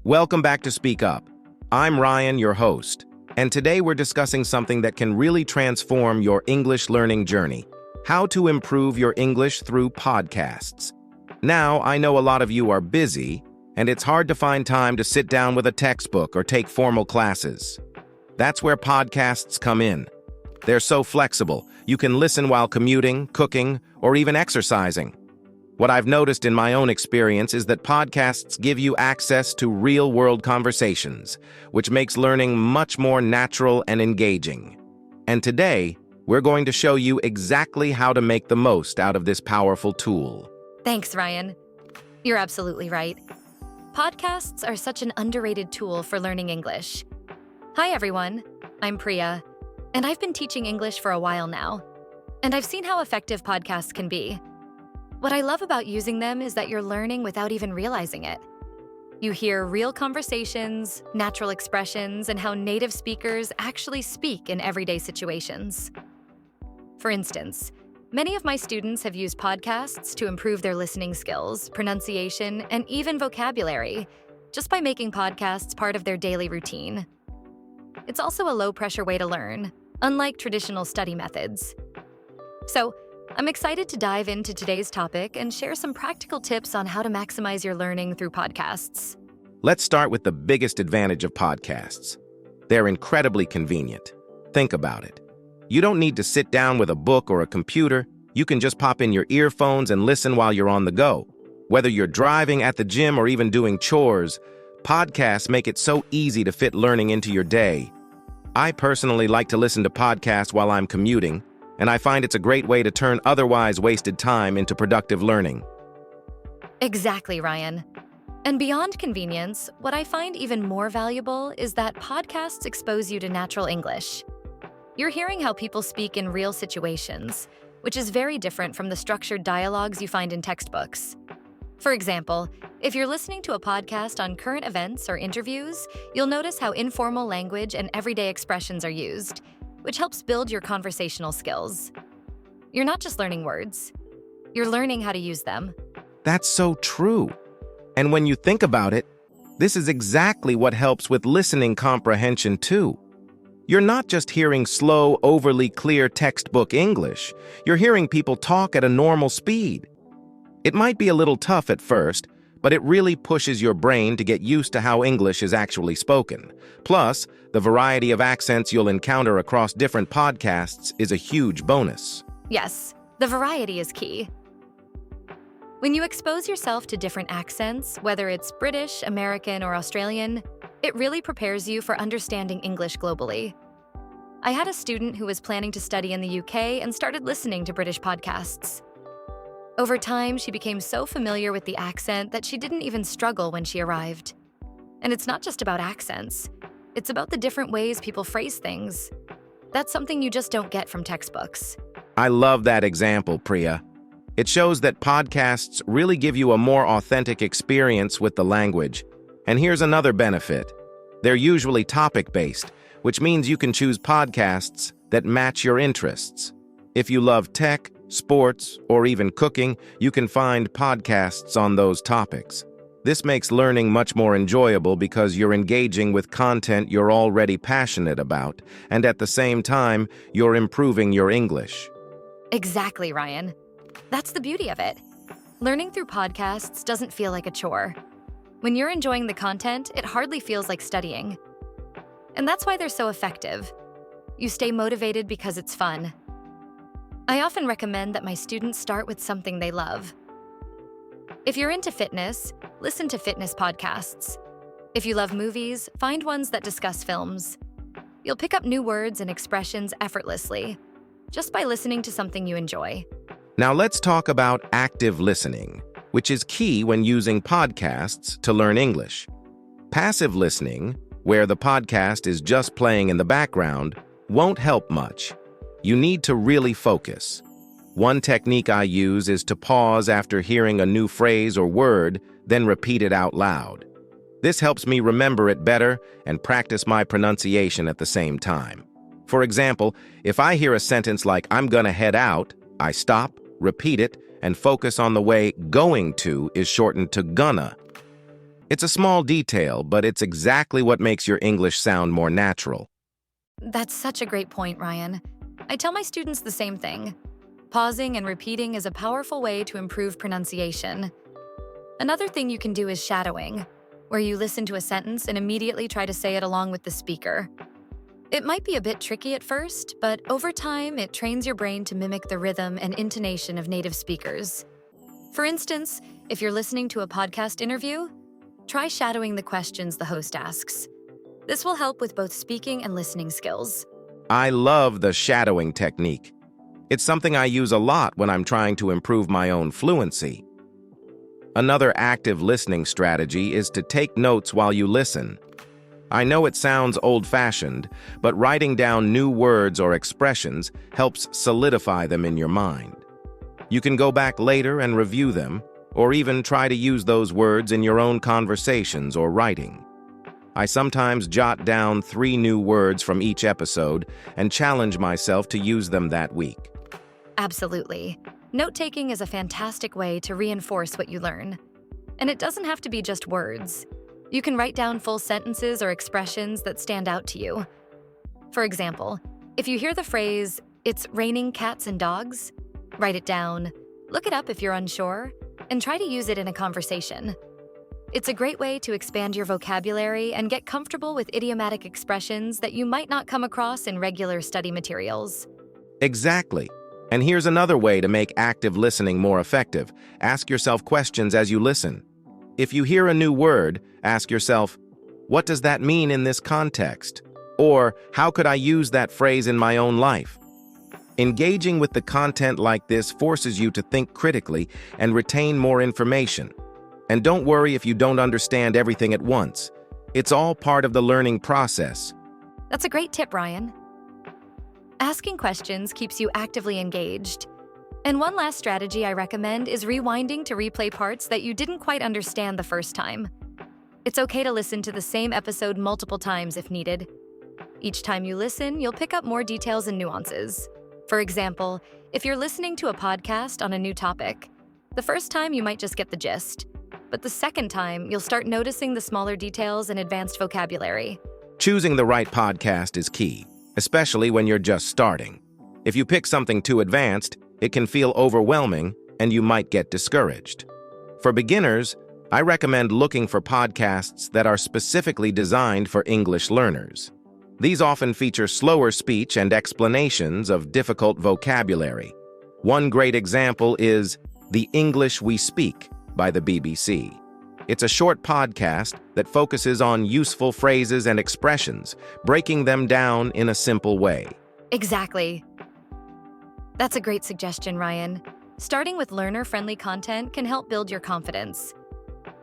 Welcome back to Speak Up. I'm Ryan, your host, and today we're discussing something that can really transform your English learning journey: how to improve your English through podcasts. Now, I know a lot of you are busy, and it's hard to find time to sit down with a textbook or take formal classes. That's where podcasts come in. They're so flexible. You can listen while commuting, cooking, or even exercising. What I've noticed in my own experience is that podcasts give you access to real-world conversations, which makes learning much more natural and engaging. And today, we're going to show you exactly how to make the most out of this powerful tool. Thanks, Ryan. You're absolutely right. Podcasts are such an underrated tool for learning English. Hi, everyone. I'm Priya, and I've been teaching English for a while now. And I've seen how effective podcasts can be. What I love about using them is that you're learning without even realizing it. You hear real conversations, natural expressions, and how native speakers actually speak in everyday situations. For instance, many of my students have used podcasts to improve their listening skills, pronunciation, and even vocabulary, just by making podcasts part of their daily routine. It's also a low-pressure way to learn, unlike traditional study methods. So, I'm excited to dive into today's topic and share some practical tips on how to maximize your learning through podcasts. Let's start with the biggest advantage of podcasts. They're incredibly convenient. Think about it. You don't need to sit down with a book or a computer. You can just pop in your earphones and listen while you're on the go. Whether you're driving, at the gym, or even doing chores, podcasts make it so easy to fit learning into your day. I personally like to listen to podcasts while I'm commuting, and I find it's a great way to turn otherwise wasted time into productive learning. Exactly, Ryan. And beyond convenience, what I find even more valuable is that podcasts expose you to natural English. You're hearing how people speak in real situations, which is very different from the structured dialogues you find in textbooks. For example, if you're listening to a podcast on current events or interviews, you'll notice how informal language and everyday expressions are used, which helps build your conversational skills. You're not just learning words, you're learning how to use them. That's so true. And when you think about it, this is exactly what helps with listening comprehension too. You're not just hearing slow, overly clear textbook English. You're hearing people talk at a normal speed. It might be a little tough at first, but it really pushes your brain to get used to how English is actually spoken. Plus, the variety of accents you'll encounter across different podcasts is a huge bonus. Yes, the variety is key. When you expose yourself to different accents, whether it's British, American, or Australian, it really prepares you for understanding English globally. I had a student who was planning to study in the UK and started listening to British podcasts. Over time, she became so familiar with the accent that she didn't even struggle when she arrived. And it's not just about accents. It's about the different ways people phrase things. That's something you just don't get from textbooks. I love that example, Priya. It shows that podcasts really give you a more authentic experience with the language. And here's another benefit. They're usually topic-based, which means you can choose podcasts that match your interests. If you love tech, sports, or even cooking, you can find podcasts on those topics. This makes learning much more enjoyable because you're engaging with content you're already passionate about, and at the same time, you're improving your English. Exactly, Ryan. That's the beauty of it. Learning through podcasts doesn't feel like a chore. When you're enjoying the content, it hardly feels like studying. And that's why they're so effective. You stay motivated because it's fun. I often recommend that my students start with something they love. If you're into fitness, listen to fitness podcasts. If you love movies, find ones that discuss films. You'll pick up new words and expressions effortlessly, just by listening to something you enjoy. Now let's talk about active listening, which is key when using podcasts to learn English. Passive listening, where the podcast is just playing in the background, won't help much. You need to really focus. One technique I use is to pause after hearing a new phrase or word, then repeat it out loud. This helps me remember it better and practice my pronunciation at the same time. For example, if I hear a sentence like "I'm gonna head out," I stop, repeat it, and focus on the way "going to" is shortened to "gonna." It's a small detail, but it's exactly what makes your English sound more natural. That's such a great point, Ryan. I tell my students the same thing. Pausing and repeating is a powerful way to improve pronunciation. Another thing you can do is shadowing, where you listen to a sentence and immediately try to say it along with the speaker. It might be a bit tricky at first, but over time, it trains your brain to mimic the rhythm and intonation of native speakers. For instance, if you're listening to a podcast interview, try shadowing the questions the host asks. This will help with both speaking and listening skills. I love the shadowing technique. It's something I use a lot when I'm trying to improve my own fluency. Another active listening strategy is to take notes while you listen. I know it sounds old-fashioned, but writing down new words or expressions helps solidify them in your mind. You can go back later and review them, or even try to use those words in your own conversations or writing. I sometimes jot down 3 new words from each episode and challenge myself to use them that week. Absolutely. Note-taking is a fantastic way to reinforce what you learn. And it doesn't have to be just words. You can write down full sentences or expressions that stand out to you. For example, if you hear the phrase, "It's raining cats and dogs," write it down, look it up if you're unsure, and try to use it in a conversation. It's a great way to expand your vocabulary and get comfortable with idiomatic expressions that you might not come across in regular study materials. Exactly. And here's another way to make active listening more effective. Ask yourself questions as you listen. If you hear a new word, ask yourself, what does that mean in this context? Or, how could I use that phrase in my own life? Engaging with the content like this forces you to think critically and retain more information. And don't worry if you don't understand everything at once. It's all part of the learning process. That's a great tip, Ryan. Asking questions keeps you actively engaged. And one last strategy I recommend is rewinding to replay parts that you didn't quite understand the first time. It's okay to listen to the same episode multiple times if needed. Each time you listen, you'll pick up more details and nuances. For example, if you're listening to a podcast on a new topic, the first time you might just get the gist, but the second time you'll start noticing the smaller details and advanced vocabulary. Choosing the right podcast is key, especially when you're just starting. If you pick something too advanced, it can feel overwhelming and you might get discouraged. For beginners, I recommend looking for podcasts that are specifically designed for English learners. These often feature slower speech and explanations of difficult vocabulary. One great example is The English We Speak by the BBC. It's a short podcast that focuses on useful phrases and expressions, breaking them down in a simple way. Exactly. That's a great suggestion, Ryan. Starting with learner-friendly content can help build your confidence.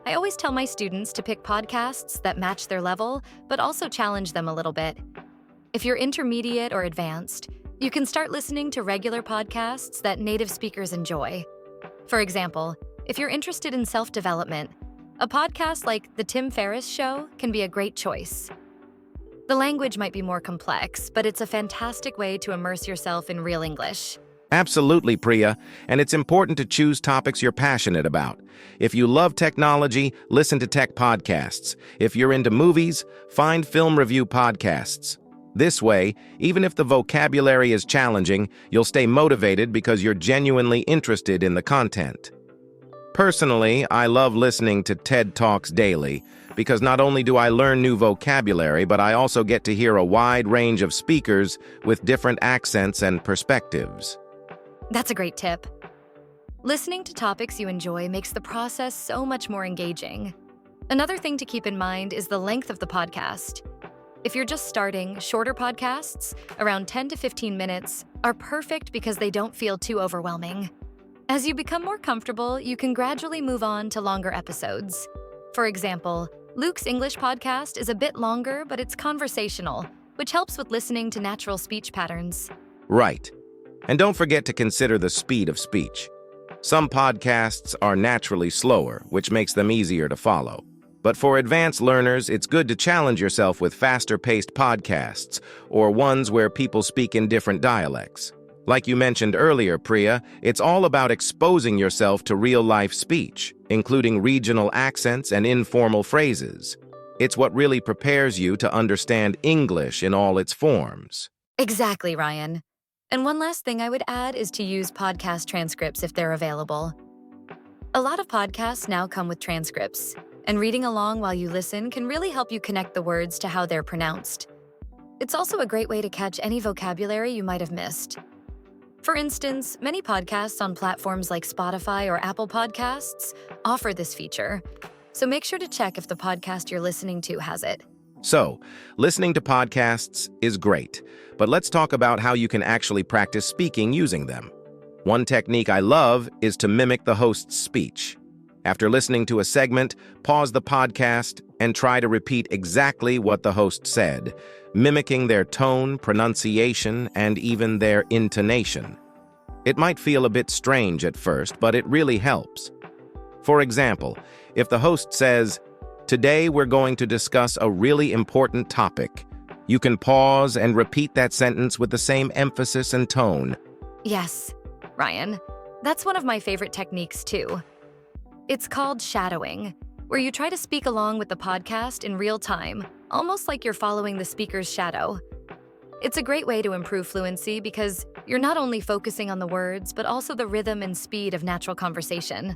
I always tell my students to pick podcasts that match their level, but also challenge them a little bit. If you're intermediate or advanced, you can start listening to regular podcasts that native speakers enjoy. For example, if you're interested in self-development, a podcast like The Tim Ferriss Show can be a great choice. The language might be more complex, but it's a fantastic way to immerse yourself in real English. Absolutely, Priya, and it's important to choose topics you're passionate about. If you love technology, listen to tech podcasts. If you're into movies, find film review podcasts. This way, even if the vocabulary is challenging, you'll stay motivated because you're genuinely interested in the content. Personally, I love listening to TED Talks daily because not only do I learn new vocabulary, but I also get to hear a wide range of speakers with different accents and perspectives. That's a great tip. Listening to topics you enjoy makes the process so much more engaging. Another thing to keep in mind is the length of the podcast. If you're just starting, shorter podcasts, around 10 to 15 minutes, are perfect because they don't feel too overwhelming. As you become more comfortable, you can gradually move on to longer episodes. For example, Luke's English podcast is a bit longer, but it's conversational, which helps with listening to natural speech patterns. Right. And don't forget to consider the speed of speech. Some podcasts are naturally slower, which makes them easier to follow. But for advanced learners, it's good to challenge yourself with faster-paced podcasts or ones where people speak in different dialects. Like you mentioned earlier, Priya, it's all about exposing yourself to real-life speech, including regional accents and informal phrases. It's what really prepares you to understand English in all its forms. Exactly, Ryan. And one last thing I would add is to use podcast transcripts if they're available. A lot of podcasts now come with transcripts, and reading along while you listen can really help you connect the words to how they're pronounced. It's also a great way to catch any vocabulary you might have missed. For instance, many podcasts on platforms like Spotify or Apple Podcasts offer this feature, so make sure to check if the podcast you're listening to has it. So, listening to podcasts is great, but let's talk about how you can actually practice speaking using them. One technique I love is to mimic the host's speech. After listening to a segment, pause the podcast and try to repeat exactly what the host said, mimicking their tone, pronunciation, and even their intonation. It might feel a bit strange at first, but it really helps. For example, if the host says, "Today we're going to discuss a really important topic," you can pause and repeat that sentence with the same emphasis and tone. Yes, Ryan, that's one of my favorite techniques too. It's called shadowing, where you try to speak along with the podcast in real time, almost like you're following the speaker's shadow. It's a great way to improve fluency because you're not only focusing on the words, but also the rhythm and speed of natural conversation.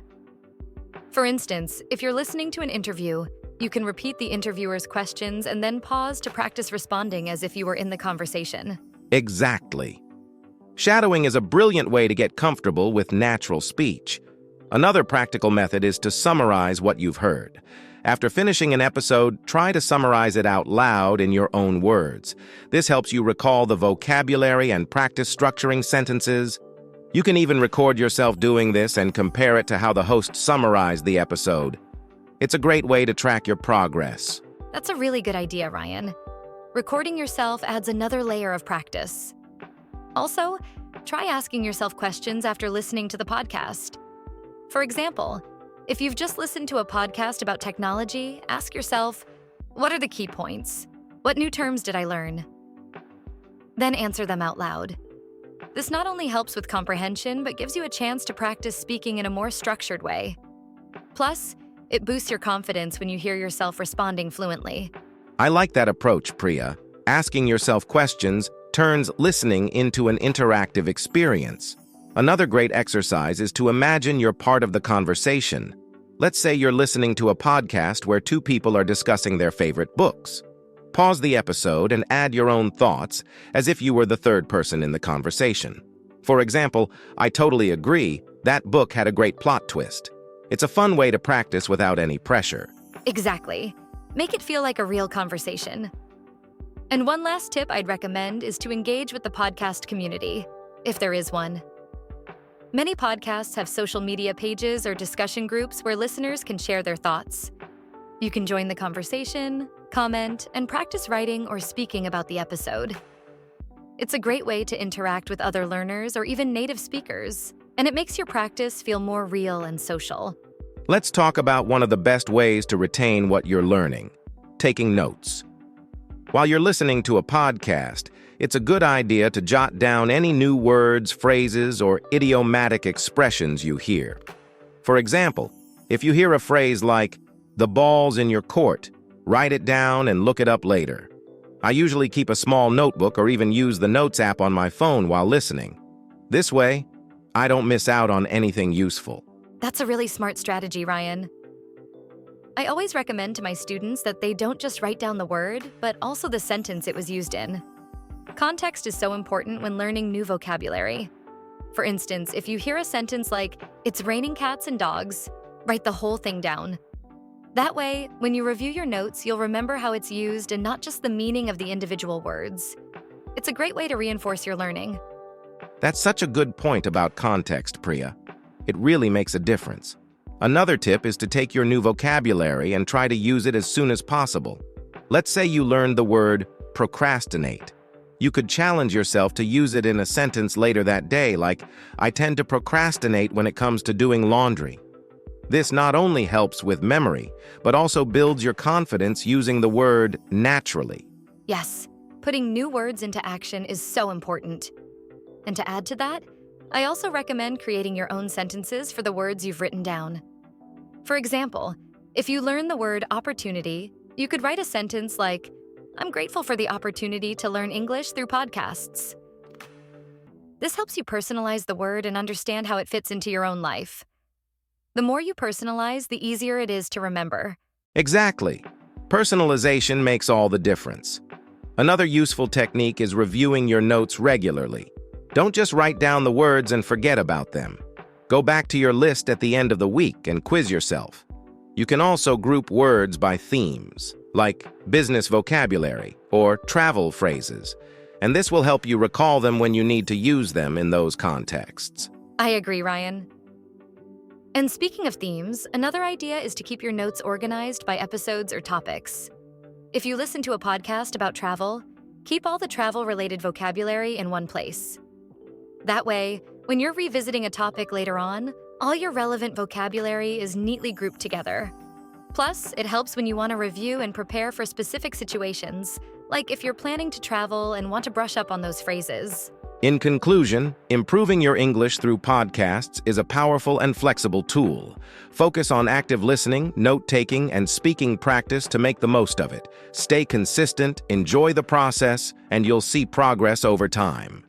For instance, if you're listening to an interview, you can repeat the interviewer's questions and then pause to practice responding as if you were in the conversation. Exactly. Shadowing is a brilliant way to get comfortable with natural speech. Another practical method is to summarize what you've heard. After finishing an episode, try to summarize it out loud in your own words. This helps you recall the vocabulary and practice structuring sentences. You can even record yourself doing this and compare it to how the host summarized the episode. It's a great way to track your progress. That's a really good idea, Ryan. Recording yourself adds another layer of practice. Also, try asking yourself questions after listening to the podcast. For example, if you've just listened to a podcast about technology, ask yourself, what are the key points? What new terms did I learn? Then answer them out loud. This not only helps with comprehension, but gives you a chance to practice speaking in a more structured way. Plus, it boosts your confidence when you hear yourself responding fluently. I like that approach, Priya. Asking yourself questions turns listening into an interactive experience. Another great exercise is to imagine you're part of the conversation. Let's say you're listening to a podcast where two people are discussing their favorite books. Pause the episode and add your own thoughts as if you were the third person in the conversation. For example, "I totally agree, that book had a great plot twist." It's a fun way to practice without any pressure. Exactly. Make it feel like a real conversation. And one last tip I'd recommend is to engage with the podcast community, if there is one. Many podcasts have social media pages or discussion groups where listeners can share their thoughts. You can join the conversation, comment, and practice writing or speaking about the episode. It's a great way to interact with other learners or even native speakers, and it makes your practice feel more real and social. Let's talk about one of the best ways to retain what you're learning: taking notes. While you're listening to a podcast, it's a good idea to jot down any new words, phrases, or idiomatic expressions you hear. For example, if you hear a phrase like, "the ball's in your court," write it down and look it up later. I usually keep a small notebook or even use the Notes app on my phone while listening. This way, I don't miss out on anything useful. That's a really smart strategy, Ryan. I always recommend to my students that they don't just write down the word, but also the sentence it was used in. Context is so important when learning new vocabulary. For instance, if you hear a sentence like, "It's raining cats and dogs," write the whole thing down. That way, when you review your notes, you'll remember how it's used and not just the meaning of the individual words. It's a great way to reinforce your learning. That's such a good point about context, Priya. It really makes a difference. Another tip is to take your new vocabulary and try to use it as soon as possible. Let's say you learned the word procrastinate. You could challenge yourself to use it in a sentence later that day, like, "I tend to procrastinate when it comes to doing laundry." This not only helps with memory, but also builds your confidence using the word naturally. Yes, putting new words into action is so important. And to add to that, I also recommend creating your own sentences for the words you've written down. For example, if you learn the word opportunity, you could write a sentence like, "I'm grateful for the opportunity to learn English through podcasts." This helps you personalize the word and understand how it fits into your own life. The more you personalize, the easier it is to remember. Exactly. Personalization makes all the difference. Another useful technique is reviewing your notes regularly. Don't just write down the words and forget about them. Go back to your list at the end of the week and quiz yourself. You can also group words by themes, like business vocabulary or travel phrases, and this will help you recall them when you need to use them in those contexts. I agree, Ryan. And speaking of themes, another idea is to keep your notes organized by episodes or topics. If you listen to a podcast about travel, keep all the travel-related vocabulary in one place. That way, when you're revisiting a topic later on, all your relevant vocabulary is neatly grouped together. Plus, it helps when you want to review and prepare for specific situations, like if you're planning to travel and want to brush up on those phrases. In conclusion, improving your English through podcasts is a powerful and flexible tool. Focus on active listening, note-taking, and speaking practice to make the most of it. Stay consistent, enjoy the process, and you'll see progress over time.